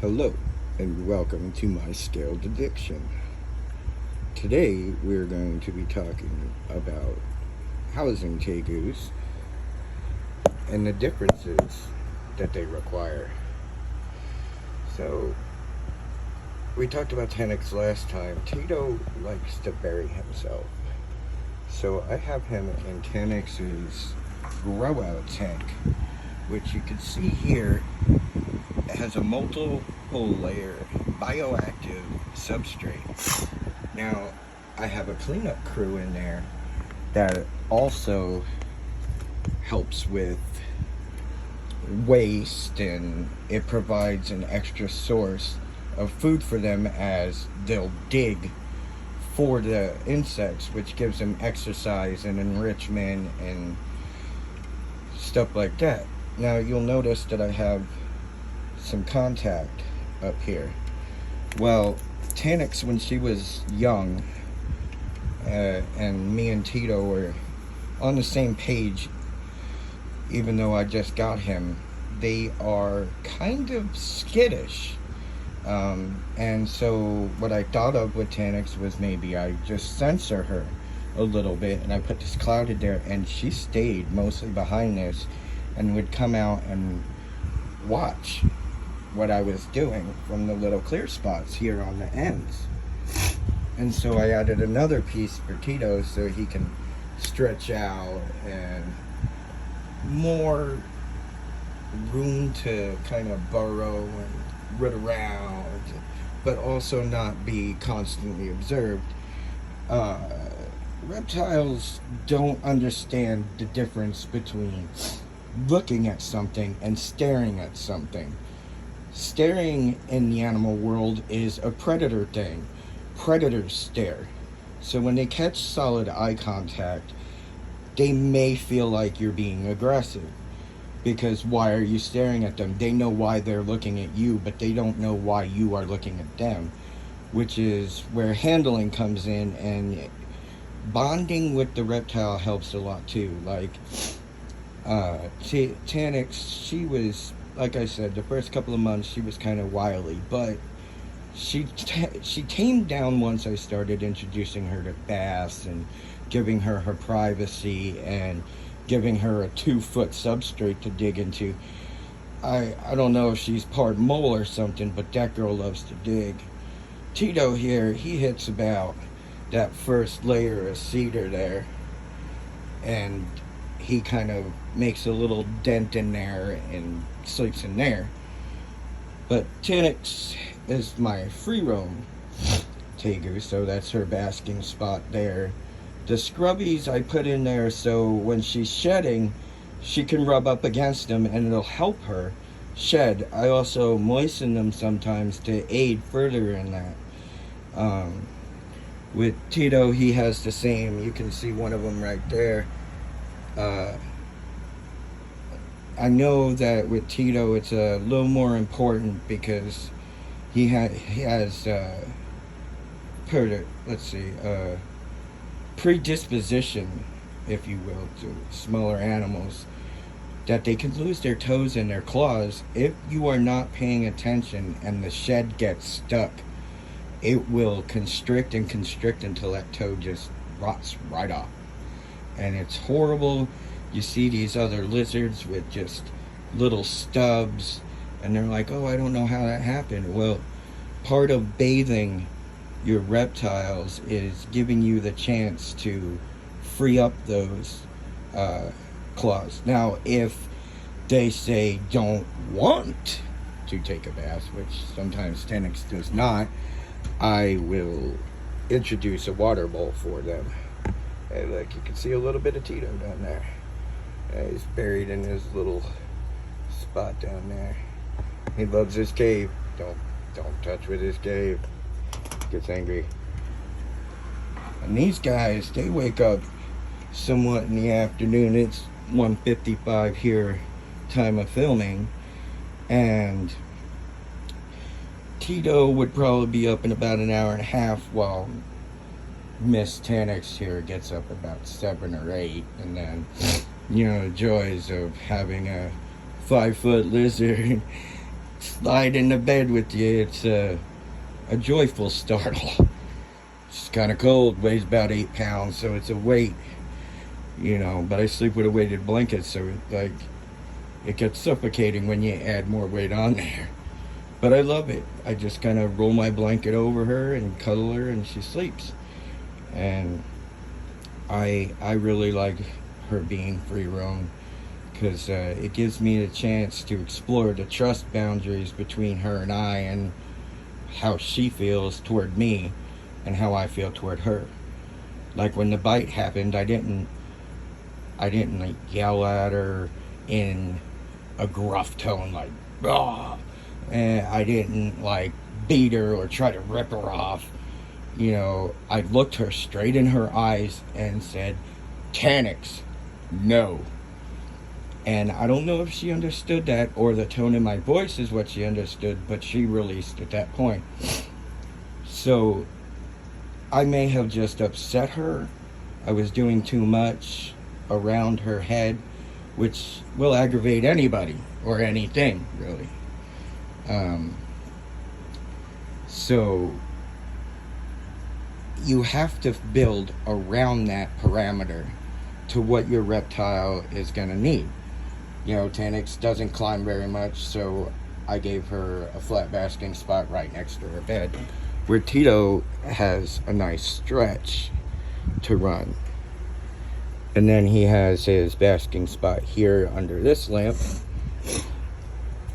Hello, and welcome to my scaled addiction. Today, we're going to be talking about housing tegus and the differences that they require. So, we talked about tegus last time. Tito likes to bury himself. So, I have him in tenex's grow out tank, which you can see here. It has a multiple layer bioactive substrate. Now, I have a cleanup crew in there that also helps with waste, and it provides an extra source of food for them as they'll dig for the insects, which gives them exercise and enrichment and stuff like that. Now, you'll notice that I have some contact up here. Well, Tanix, when she was young, and me and Tito were on the same page, even though I just got him, they are kind of skittish. And so what I thought of with Tanix was maybe I just censor her a little bit, and I put this clouded there, and she stayed mostly behind this and would come out and watch what I was doing from the little clear spots here on the ends. And so I added another piece for Tito so he can stretch out and more room to kind of burrow and root around, but also not be constantly observed. Reptiles don't understand the difference between looking at something and staring at something. Staring in the animal world is a predator thing. Predators stare. So when they catch solid eye contact, they may feel like you're being aggressive. Because why are you staring at them? They know why they're looking at you, but they don't know why you are looking at them. Which is where handling comes in, and bonding with the reptile helps a lot too. Like, Tanix, she was, like I said, the first couple of months she was kind of wily, but she tamed down once I started introducing her to bass and giving her her privacy and giving her a 2-foot substrate to dig into. I don't know if she's part mole or something, but that girl loves to dig. Tito here, he hits about that first layer of cedar there, and he kind of makes a little dent in there and sleeps in there. But Tanix is my free roam tegus, so that's her basking spot there. The scrubbies I put in there so when she's shedding, she can rub up against them and it'll help her shed. I also moisten them sometimes to aid further in that. With Tito, he has the same. You can see one of them right there. I know that with Tito it's a little more important because he has predisposition, if you will, to smaller animals, that they can lose their toes and their claws if you are not paying attention, and the shed gets stuck. It will constrict and constrict until that toe just rots right off. And it's horrible. You see these other lizards with just little stubs, and they're like, oh, I don't know how that happened. Well, part of bathing your reptiles is giving you the chance to free up those claws. Now, if they say don't want to take a bath, which sometimes Tanix does not, I will introduce a water bowl for them. Hey, look, you can see a little bit of Tito down there. He's buried in his little spot down there. He loves his cave. Don't touch with his cave. Gets angry. And these guys, they wake up somewhat in the afternoon. It's 1:55 here, time of filming, and Tito would probably be up in about an hour and a half, while Miss Tanix here gets up about 7 or 8, and then, you know, the joys of having a 5-foot lizard slide into bed with you. It's a joyful startle. It's kind of cold, weighs about 8 pounds, so it's a weight, but I sleep with a weighted blanket, so it gets suffocating when you add more weight on there. But I love it. I just kind of roll my blanket over her and cuddle her, and she sleeps. And I really like her being free roam, because it gives me the chance to explore the trust boundaries between her and I, and how she feels toward me and how I feel toward her. Like when the bite happened, I didn't like yell at her in a gruff tone like "ah," and I didn't like beat her or try to rip her off. I looked her straight in her eyes and said, "Tegus, no." And I don't know if she understood that, or the tone in my voice is what she understood, but she released at that point. So I may have just upset her. I was doing too much around her head, which will aggravate anybody or anything, really. So you have to build around that parameter to what your reptile is going to need. Tegus doesn't climb very much, so I gave her a flat basking spot right next to her bed, where Tito has a nice stretch to run. And then he has his basking spot here under this lamp.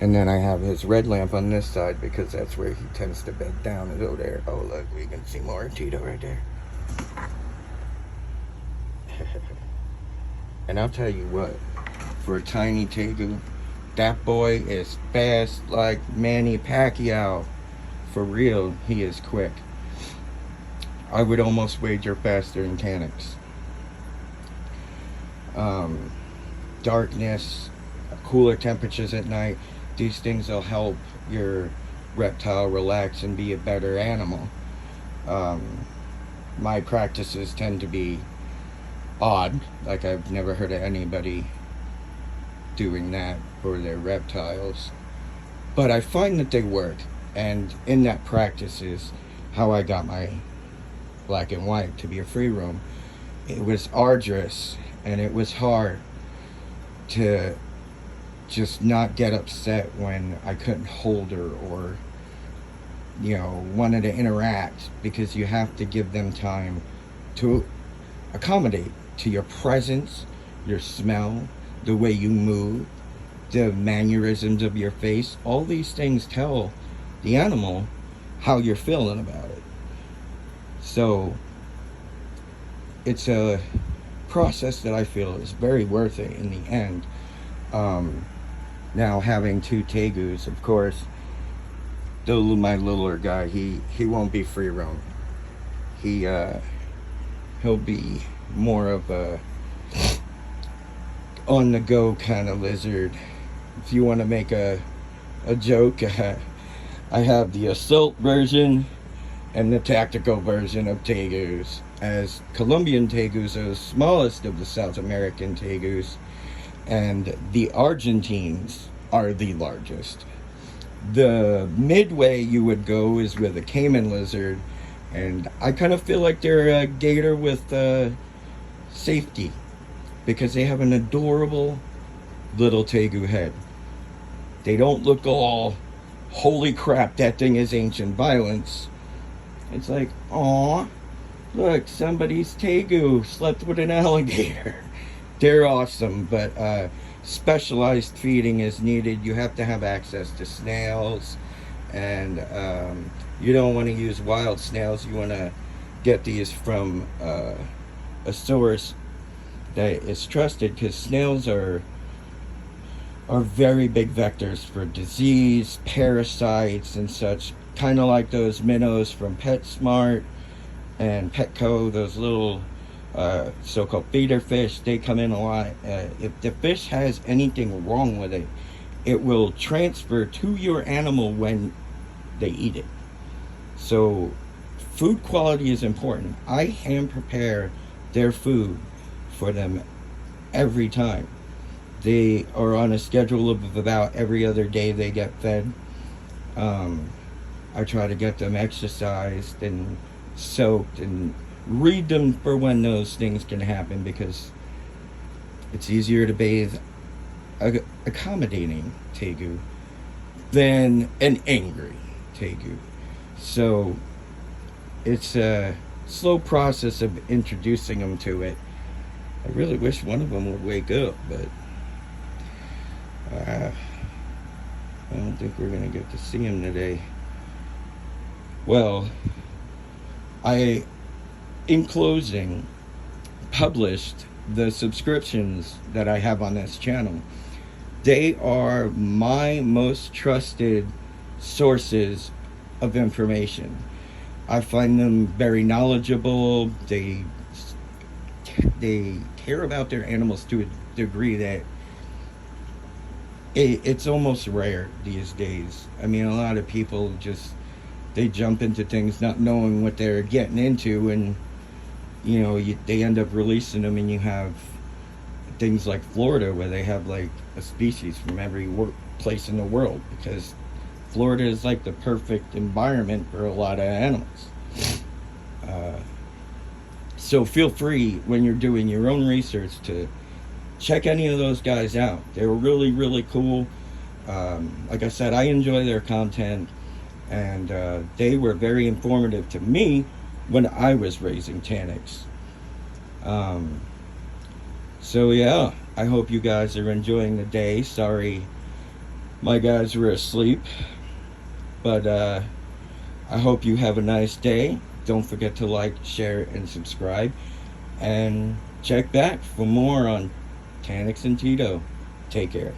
And then I have his red lamp on this side, because that's where he tends to bed down, is over there. Oh, look, we can see more of Tito right there. And I'll tell you what, for a tiny tegu, that boy is fast like Manny Pacquiao. For real, he is quick. I would almost wager faster than Tegus. Darkness, cooler temperatures at night, these things will help your reptile relax and be a better animal. My practices tend to be odd. Like, I've never heard of anybody doing that for their reptiles, but I find that they work, and in that practice is how I got my black and white to be a free roam. It was arduous, and it was hard to just not get upset when I couldn't hold her, or wanted to interact, because you have to give them time to accommodate to your presence, your smell, the way you move, the mannerisms of your face. All these things tell the animal how you're feeling about it. So it's a process that I feel is very worth it in the end. Now, having 2 tegus, of course, my littler guy, he won't be free roam. He'll be more of a on the go kind of lizard. If you want to make a joke, I have the assault version and the tactical version of tegus. As Colombian tegus are the smallest of the South American tegus, and the Argentines are the largest. The midway you would go is with a Cayman lizard, and I kind of feel like they're a gator with safety, because they have an adorable little tegu head. They don't look all, holy crap, that thing is ancient violence. It's like, aw, look, somebody's tegu slept with an alligator. They're awesome, but specialized feeding is needed. You have to have access to snails, and you don't want to use wild snails. You want to get these from a source that is trusted, because snails are very big vectors for disease, parasites, and such. Kind of like those minnows from PetSmart and Petco, those little so-called feeder fish. They come in a lot. If the fish has anything wrong with it, it will transfer to your animal when they eat it. So food quality is important. I hand prepare their food for them every time. They are on a schedule of about every other day they get fed. I try to get them exercised and soaked and read them for when those things can happen, because it's easier to bathe a accommodating tegu than an angry tegu. So it's a slow process of introducing them to it. I really wish one of them would wake up, but I don't think we're going to get to see him today. Well, I, in closing, published the subscriptions that I have on this channel. They are my most trusted sources of information. I find them very knowledgeable. They care about their animals to a degree that it's almost rare these days. I mean, a lot of people just, they jump into things not knowing what they're getting into, and you know, they end up releasing them, and you have things like Florida where they have like a species from every place in the world, because Florida is like the perfect environment for a lot of animals. So feel free, when you're doing your own research, to check any of those guys out. They're really, really cool. Like I said, I enjoy their content, and they were very informative to me when I was raising Taniks. So yeah, I hope you guys are enjoying the day. Sorry my guys were asleep, but I hope you have a nice day. Don't forget to like, share, and subscribe, and check back for more on Taniks and Tito. Take care.